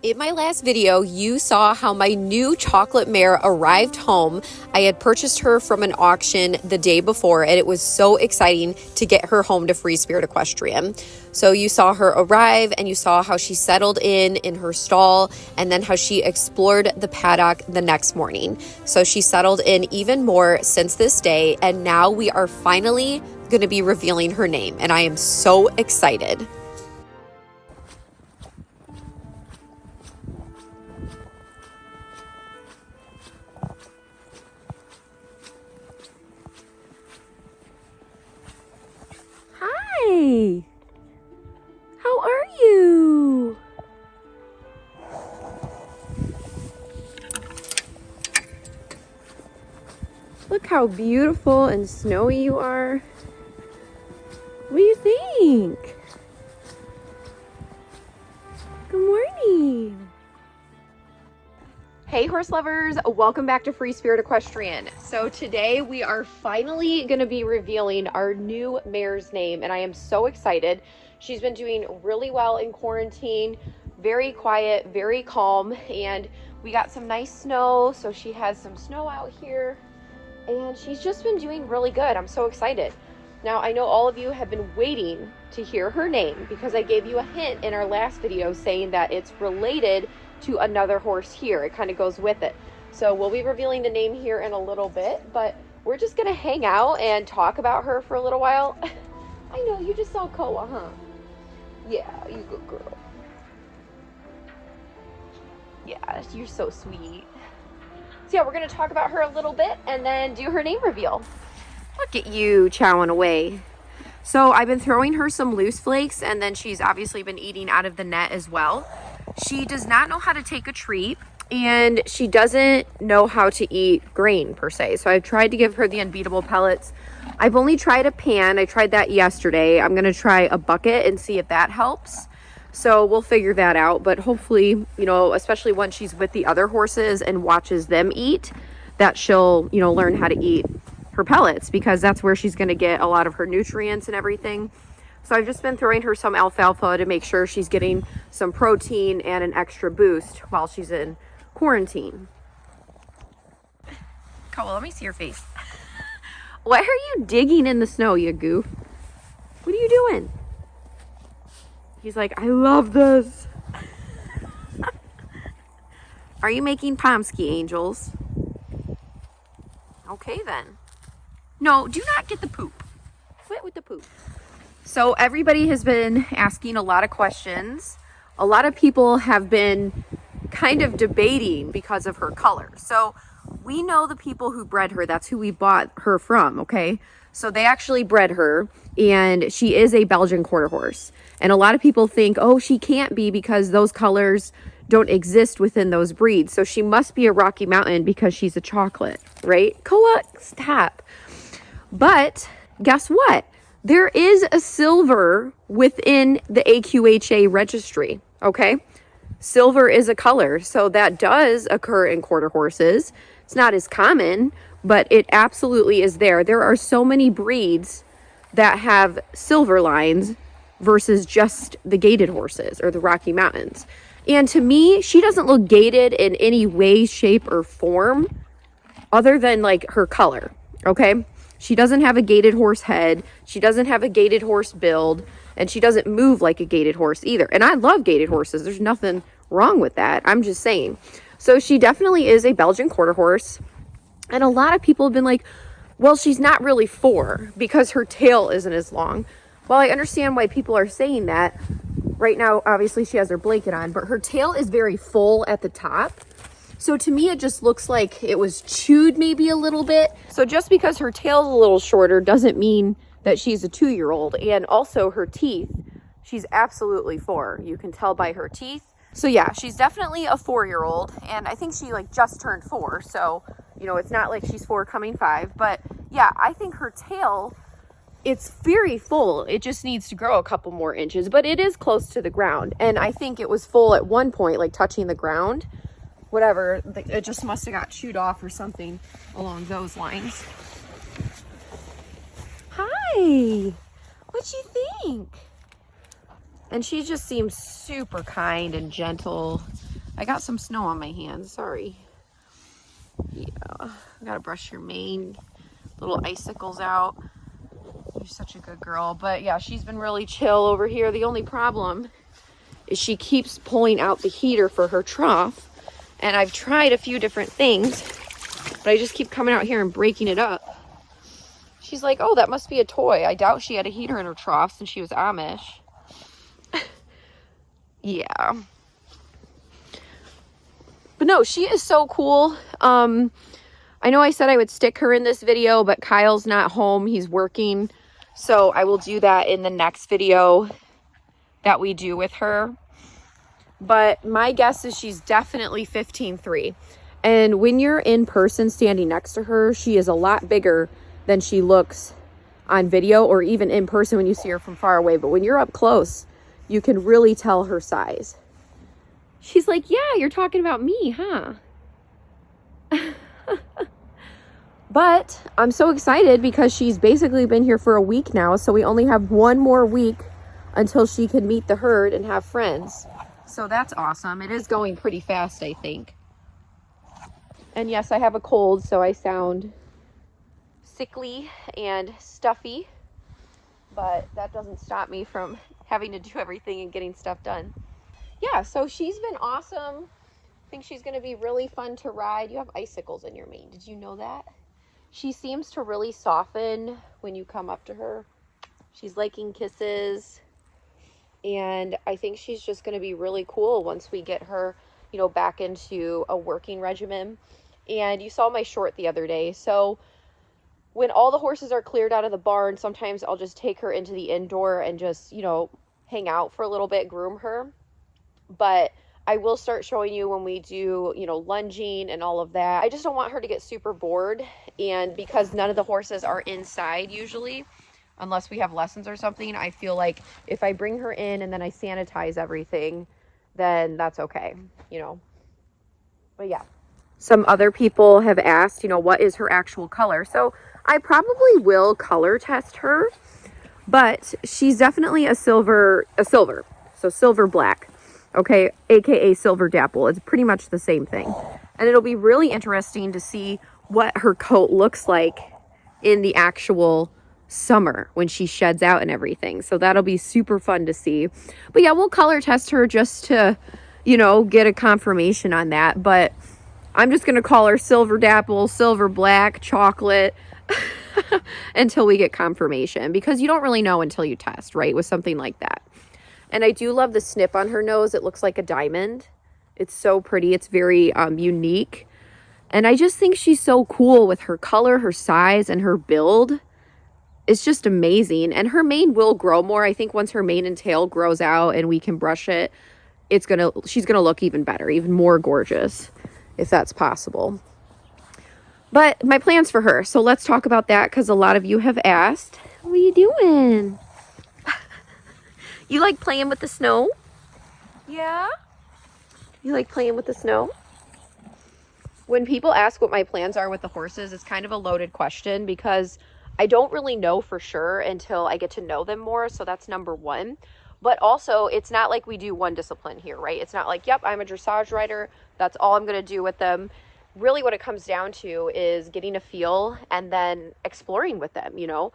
In my last video, you saw how my new chocolate mare arrived home. I had purchased her from an auction the day before, and it was so exciting to get her home to Free Spirit Equestrian. So you saw her arrive, and you saw how she settled in her stall, and then how she explored the paddock the next morning. So she settled in even more since this day, and now we are finally going to be revealing her name, and I am so excited. Hi, how are you? Look how beautiful and snowy you are. What do you think? Good morning. Hey horse lovers, welcome back to Free Spirit Equestrian. So today we are finally going to be revealing our new mare's name, and I am so excited. She's been doing really well in quarantine, very quiet, very calm, and we got some nice snow, so she has some snow out here, and she's just been doing really good. I'm so excited. Now, I know all of you have been waiting to hear her name because I gave you a hint in our last video saying that it's related to another horse here. It kind of goes with it. So we'll be revealing the name here in a little bit, but we're just going to hang out and talk about her for a little while. I know, you just saw Koa, huh? Yeah, you good girl. Yeah, you're so sweet. So yeah, we're going to talk about her a little bit and then do her name reveal. Look at you chowing away. So I've been throwing her some loose flakes, and then she's obviously been eating out of the net as well. She does not know how to take a treat, and she doesn't know how to eat grain per se. So I've tried to give her the unbeatable pellets. I've only tried a pan. I tried that yesterday. I'm going to try a bucket and see if that helps. So we'll figure that out. But hopefully, you know, especially once she's with the other horses and watches them eat, that she'll, you know, learn how to eat her pellets, because that's where she's going to get a lot of her nutrients and everything. So I've just been throwing her some alfalfa to make sure she's getting some protein and an extra boost while she's in quarantine. Cole, let me see your face. Why are you digging in the snow, you goof? What are you doing? He's like, I love this. Are you making Pomsky angels? Okay then. No, do not get the poop. Quit with the poop. So everybody has been asking a lot of questions. A lot of people have been kind of debating because of her color. So we know the people who bred her. That's who we bought her from, okay? So they actually bred her, and she is a Belgian quarter horse. And a lot of people think, oh, she can't be because those colors don't exist within those breeds. So she must be a Rocky Mountain because she's a chocolate, right? Koa, stop. But guess what? There is a silver within the AQHA registry, okay? Silver is a color, so that does occur in quarter horses. It's not as common, but it absolutely is there. There are so many breeds that have silver lines versus just the gaited horses or the Rocky Mountains. And to me, she doesn't look gaited in any way, shape, or form other than like her color, okay? She doesn't have a gaited horse head. She doesn't have a gaited horse build, and she doesn't move like a gaited horse either. And I love gaited horses. There's nothing wrong with that. I'm just saying. So she definitely is a Belgian quarter horse. And a lot of people have been like, well, she's not really 4 because her tail isn't as long. Well, I understand why people are saying that. Right now, obviously, she has her blanket on, but her tail is very full at the top. So to me, it just looks like it was chewed maybe a little bit. So just because her tail's a little shorter doesn't mean that she's a 2-year-old. And also her teeth, she's absolutely 4. You can tell by her teeth. So yeah, she's definitely a 4-year-old. And I think she like just turned 4. So, you know, it's not like she's 4 coming 5. But yeah, I think her tail, it's very full. It just needs to grow a couple more inches, but it is close to the ground. And I think it was full at one point, like touching the ground. Whatever, it just must have got chewed off or something along those lines. Hi, what you think? And she just seems super kind and gentle. I got some snow on my hands, sorry. Yeah, I gotta brush your mane. Little icicles out. You're such a good girl. But yeah, she's been really chill over here. The only problem is she keeps pulling out the heater for her trough. And I've tried a few different things, but I just keep coming out here and breaking it up. She's like, oh, that must be a toy. I doubt she had a heater in her trough since she was Amish. Yeah. But no, she is so cool. I know I said I would stick her in this video, but Kyle's not home. He's working. So I will do that in the next video that we do with her. But my guess is she's definitely 15.3. And when you're in person standing next to her, she is a lot bigger than she looks on video or even in person when you see her from far away. But when you're up close, you can really tell her size. She's like, yeah, you're talking about me, huh? But I'm so excited because she's basically been here for a week now. So we only have one more week until she can meet the herd and have friends. So that's awesome. It is going pretty fast, I think. And yes, I have a cold, so I sound sickly and stuffy. But that doesn't stop me from having to do everything and getting stuff done. Yeah, so she's been awesome. I think she's going to be really fun to ride. You have icicles in your mane. Did you know that? She seems to really soften when you come up to her. She's liking kisses. And I think she's just going to be really cool once we get her, you know, back into a working regimen. And you saw my short the other day. So when all the horses are cleared out of the barn, sometimes I'll just take her into the indoor and just, you know, hang out for a little bit, groom her. But I will start showing you when we do, you know, lunging and all of that. I just don't want her to get super bored. And because none of the horses are inside usually, unless we have lessons or something, I feel like if I bring her in and then I sanitize everything, then that's okay, you know. But yeah. Some other people have asked, you know, what is her actual color? So I probably will color test her, but she's definitely a silver, so silver black. Okay, aka silver dapple. It's pretty much the same thing. And it'll be really interesting to see what her coat looks like in the actual summer when she sheds out and everything. So that'll be super fun to see. But yeah, we'll color test her just to, you know, get a confirmation on that. But I'm just going to call her silver dapple, silver black, chocolate until we get confirmation, because you don't really know until you test, right? With something like that. And I do love the snip on her nose. It looks like a diamond. It's so pretty. It's very unique. And I just think she's so cool with her color, her size, and her build. It's just amazing. And her mane will grow more. I think once her mane and tail grows out and we can brush it, she's gonna look even better, even more gorgeous, if that's possible. But my plans for her. So let's talk about that, because a lot of you have asked, what are you doing? You like playing with the snow? Yeah? You like playing with the snow? When people ask what my plans are with the horses, it's kind of a loaded question because I don't really know for sure until I get to know them more. So that's number one. But also, it's not like we do one discipline here, right? It's not like, yep, I'm a dressage rider. That's all I'm going to do with them. Really what it comes down to is getting a feel and then exploring with them, you know?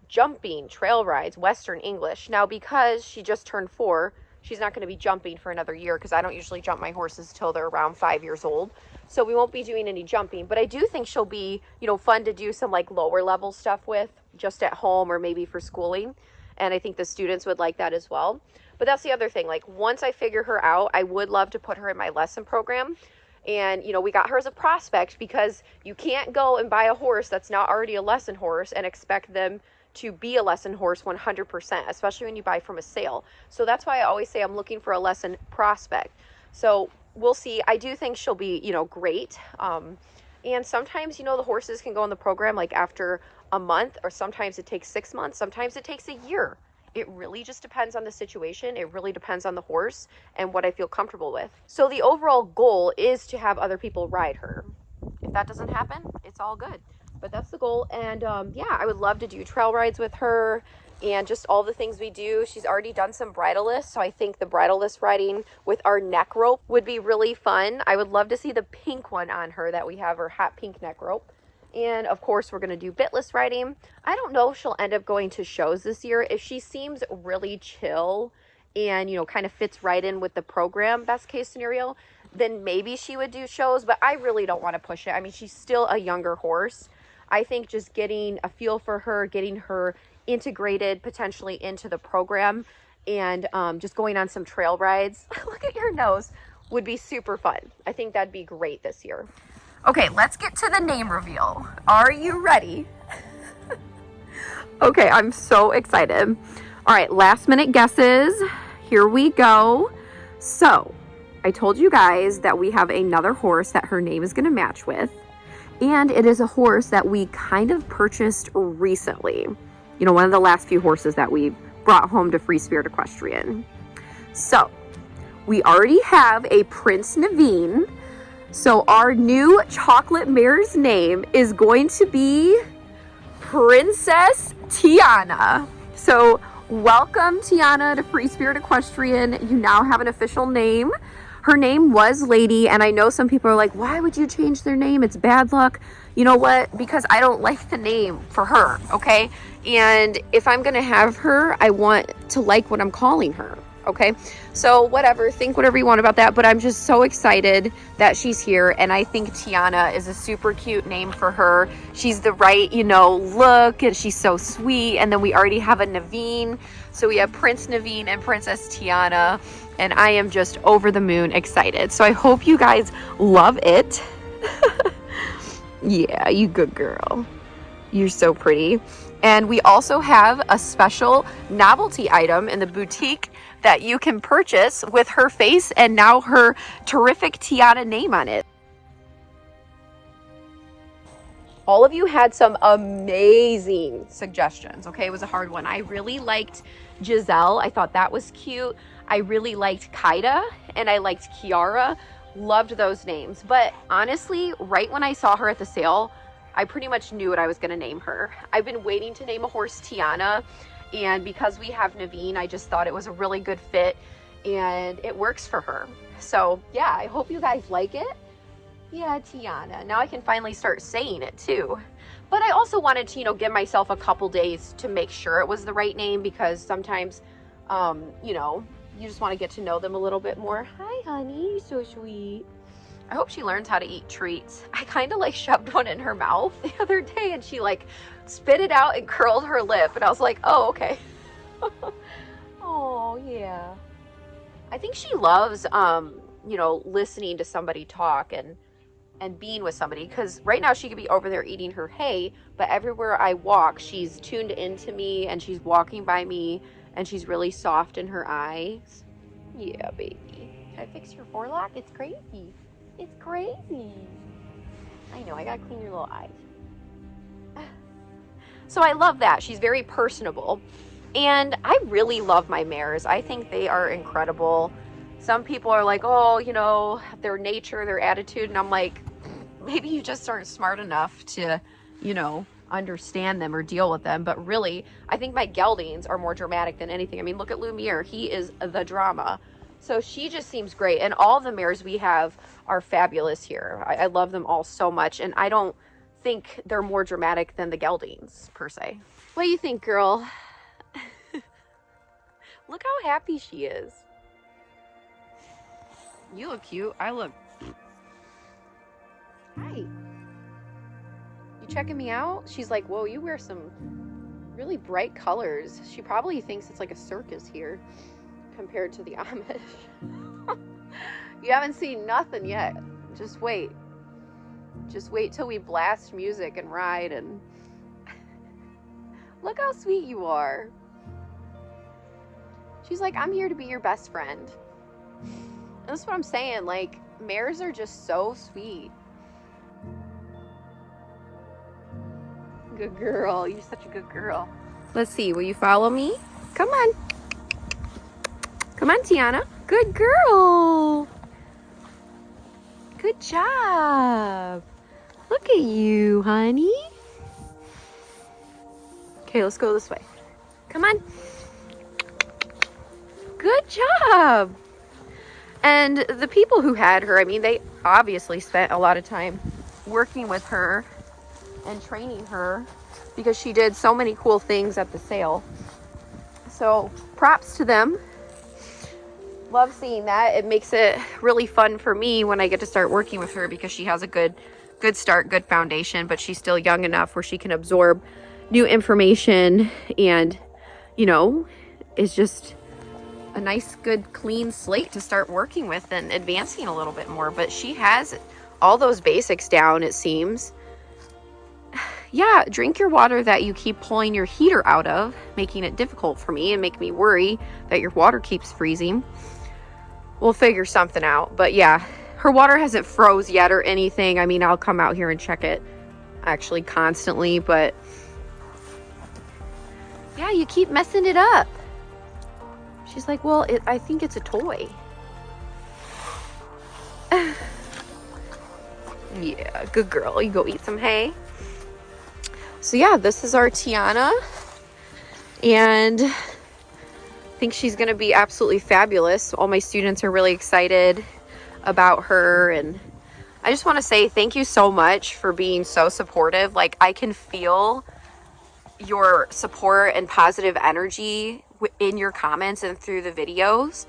Jumping, trail rides, Western English. Now, because she just turned 4, she's not going to be jumping for another year because I don't usually jump my horses till they're around 5 years old. So we won't be doing any jumping, but I do think she'll be, you know, fun to do some like lower level stuff with just at home or maybe for schooling. And I think the students would like that as well. But that's the other thing. Like once I figure her out, I would love to put her in my lesson program. And, you know, we got her as a prospect because you can't go and buy a horse that's not already a lesson horse and expect them to be a lesson horse 100%, especially when you buy from a sale. So that's why I always say I'm looking for a lesson prospect. So we'll see. I do think she'll be, you know, great. And sometimes, you know, the horses can go in the program like after a month, or sometimes it takes 6 months. Sometimes it takes a year. It really just depends on the situation. It really depends on the horse and what I feel comfortable with. So the overall goal is to have other people ride her. If that doesn't happen, it's all good. But that's the goal. And yeah, I would love to do trail rides with her and just all the things we do. She's already done some bridleless, so I think the bridleless riding with our neck rope would be really fun. I would love to see the pink one on her that we have, her hot pink neck rope. And of course, we're going to do bitless riding. I don't know if she'll end up going to shows this year. If she seems really chill and, you know, kind of fits right in with the program, best case scenario, then maybe she would do shows, but I really don't want to push it. I mean, she's still a younger horse. I think just getting a feel for her, getting her integrated potentially into the program, and just going on some trail rides, look at your nose, would be super fun. I think that'd be great this year. Okay, let's get to the name reveal. Are you ready? Okay, I'm so excited. All right, last minute guesses. Here we go. So, I told you guys that we have another horse that her name is going to match with. And it is a horse that we kind of purchased recently. You know, one of the last few horses that we brought home to Free Spirit Equestrian. So, we already have a Prince Naveen. So our new chocolate mare's name is going to be Princess Tiana. So welcome, Tiana, to Free Spirit Equestrian. You now have an official name. Her name was Lady, and I know some people are like, why would you change their name? It's bad luck. You know what? Because I don't like the name for her, okay? And if I'm going to have her, I want to like what I'm calling her. Okay, so whatever, think whatever you want about that, but I'm just so excited that she's here, and I think Tiana is a super cute name for her. She's the right, you know, look, and she's so sweet. And then we already have a Naveen, so we have Prince Naveen and Princess Tiana, and I am just over the moon excited. So I hope you guys love it. Yeah, you good girl. You're so pretty. And we also have a special novelty item in the boutique that you can purchase with her face and now her terrific Tiana name on it. All of you had some amazing suggestions. Okay, it was a hard one. I really liked Giselle. I thought that was cute. I really liked Kaida, and I liked Kiara. Loved those names. But honestly, right when I saw her at the sale, I pretty much knew what I was going to name her. I've been waiting to name a horse Tiana, and because we have Naveen, I just thought it was a really good fit, and it works for her. So yeah, I hope you guys like it. Yeah, Tiana. Now I can finally start saying it too. But I also wanted to, you know, give myself a couple days to make sure it was the right name, because sometimes, you know, you just want to get to know them a little bit more. Hi, honey. You're so sweet. I hope she learns how to eat treats. I kind of like shoved one in her mouth the other day, and she like spit it out and curled her lip. And I was like, oh, okay. Oh, yeah. I think she loves, you know, listening to somebody talk and being with somebody, because right now she could be over there eating her hay, but everywhere I walk, she's tuned into me, and she's walking by me, and she's really soft in her eyes. Yeah, baby. Can I fix your forelock? It's crazy. It's crazy. I know, I gotta clean your little eyes. So I love that. She's very personable. And I really love my mares. I think they are incredible. Some people are like, oh, you know, their nature, their attitude. And I'm like, maybe you just aren't smart enough to, you know, understand them or deal with them. But really, I think my geldings are more dramatic than anything. I mean, look at Lumiere. He is the drama. So she just seems great. And all the mares we have are fabulous here. I love them all so much. And I don't think they're more dramatic than the geldings, per se. What do you think, girl? Look how happy she is. You look cute. I look... Hi. You checking me out? She's like, whoa, you wear some really bright colors. She probably thinks it's like a circus here compared to the Amish. You haven't seen nothing yet. Just wait. Just wait till we blast music and ride, and look how sweet you are. She's like, I'm here to be your best friend. And that's what I'm saying. Like, mares are just so sweet. Good girl. You're such a good girl. Let's see. Will you follow me? Come on. Come on, Tiana. Good girl. Good job. Look at you, honey. Okay, let's go this way. Come on. Good job. And the people who had her, I mean, they obviously spent a lot of time working with her and training her because she did so many cool things at the sale. So props to them. Love seeing that. It makes it really fun for me when I get to start working with her because she has a good start, good foundation, but she's still young enough where she can absorb new information and, you know, is just a nice, good, clean slate to start working with and advancing a little bit more. But she has all those basics down, it seems. Yeah, drink your water that you keep pulling your heater out of, making it difficult for me and make me worry that your water keeps freezing. We'll figure something out. But yeah, her water hasn't froze yet or anything. I mean, I'll come out here and check it actually constantly, but yeah, you keep messing it up. She's like, well, I think it's a toy. Yeah, good girl. You go eat some hay. So yeah, this is our Tiana. And I think she's going to be absolutely fabulous. All my students are really excited about her. And I just want to say thank you so much for being so supportive. Like, I can feel your support and positive energy in your comments and through the videos,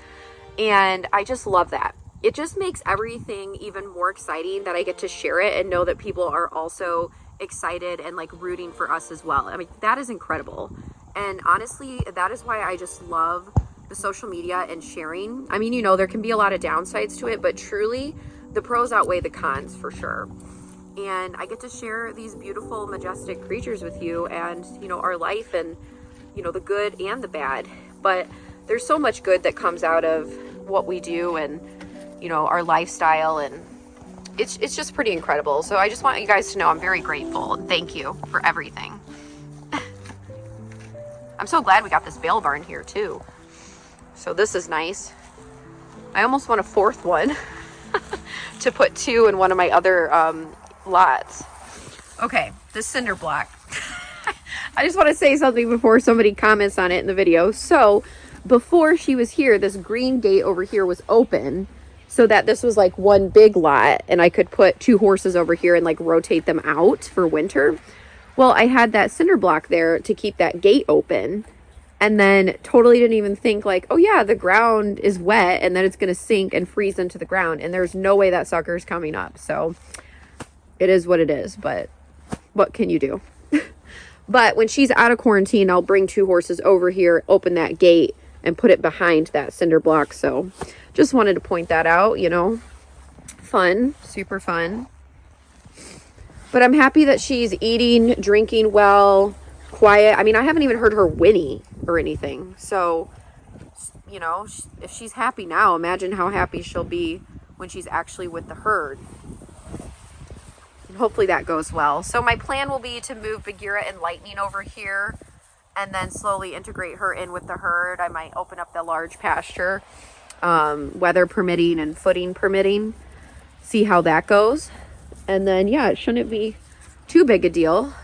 and I just love that. It just makes everything even more exciting that I get to share it and know that people are also excited and like rooting for us as well. I mean, that is incredible. And honestly, that is why I just love the social media and sharing. I mean, you know, there can be a lot of downsides to it, but truly the pros outweigh the cons for sure. And I get to share these beautiful, majestic creatures with you and, you know, our life and, you know, the good and the bad. But there's so much good that comes out of what we do and, you know, our lifestyle, and it's just pretty incredible. So I just want you guys to know I'm very grateful and thank you for everything. I'm so glad we got this bale barn here too. So this is nice. I almost want a fourth one to put two in one of my other lots. Okay, this cinder block. I just want to say something before somebody comments on it in the video. So before she was here, this green gate over here was open so that this was like one big lot and I could put 2 horses over here and like rotate them out for winter. Well, I had that cinder block there to keep that gate open, and then totally didn't even think like, oh yeah, the ground is wet and then it's going to sink and freeze into the ground, and there's no way that sucker is coming up. So it is what it is, but what can you do? But when she's out of quarantine, I'll bring 2 horses over here, open that gate, and put it behind that cinder block. So just wanted to point that out, you know. Fun, super fun. But I'm happy that she's eating, drinking well, quiet. I mean, I haven't even heard her whinny or anything. So, you know, if she's happy now, imagine how happy she'll be when she's actually with the herd. And hopefully that goes well. So my plan will be to move Bagheera and Lightning over here and then slowly integrate her in with the herd. I might open up the large pasture, weather permitting and footing permitting, see how that goes. And then, yeah, it shouldn't be too big a deal.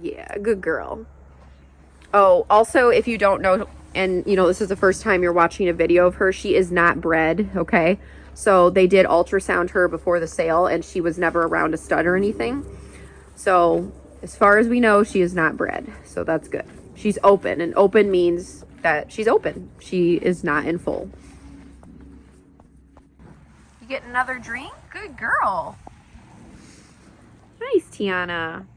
Yeah, good girl. Oh, also, if you don't know, and you know, this is the first time you're watching a video of her, she is not bred, okay? So they did ultrasound her before the sale and she was never around a stud or anything. So as far as we know, she is not bred. So that's good. She's open, and open means that she's open. She is not in foal. You get another drink? Good girl. Nice, Tiana.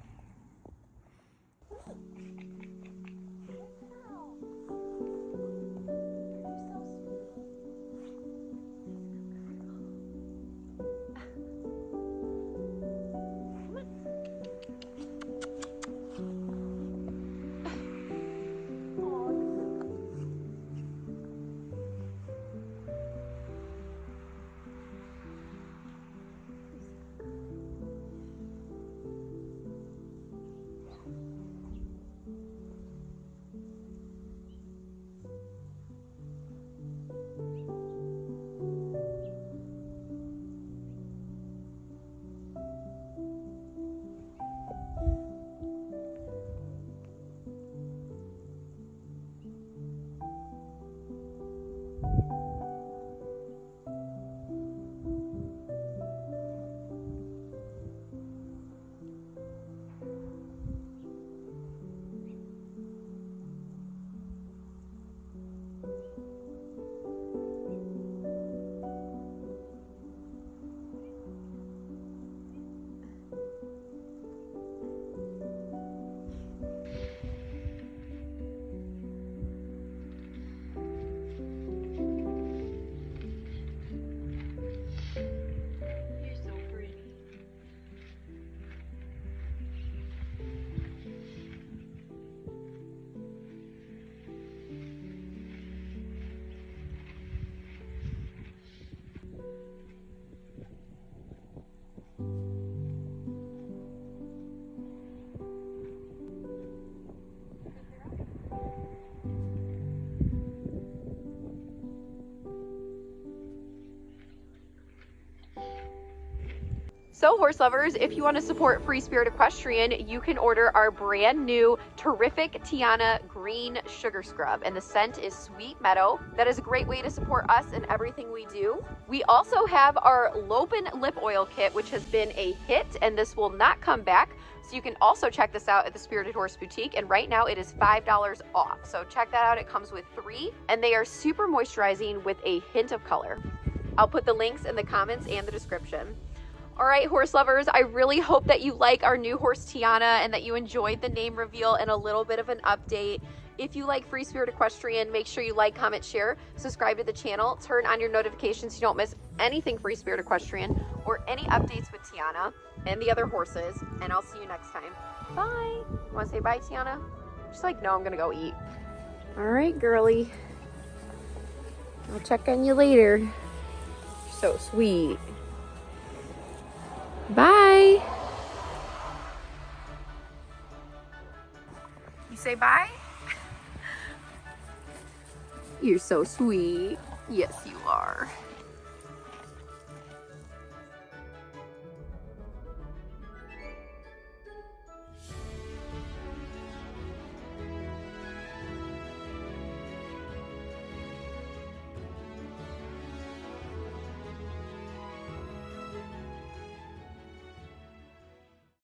So horse lovers, if you want to support Free Spirit Equestrian, you can order our brand new terrific Tiana green sugar scrub, and the scent is Sweet Meadow. That is a great way to support us in everything we do. We also have our Lopin lip oil kit, which has been a hit, and this will not come back. So you can also check this out at the Spirited Horse Boutique, and right now it is $5 off. So check that out. It comes with 3, and they are super moisturizing with a hint of color. I'll put the links in the comments and the description. All right, horse lovers, I really hope that you like our new horse Tiana and that you enjoyed the name reveal and a little bit of an update. If you like Free Spirit Equestrian, make sure you like, comment, share, subscribe to the channel, turn on your notifications so you don't miss anything Free Spirit Equestrian or any updates with Tiana and the other horses, and I'll see you next time. Bye. You want to say bye, Tiana? She's like, no, I'm going to go eat. All right, girly. I'll check on you later. You're so sweet. Bye. You say bye? You're so sweet. Yes, you are.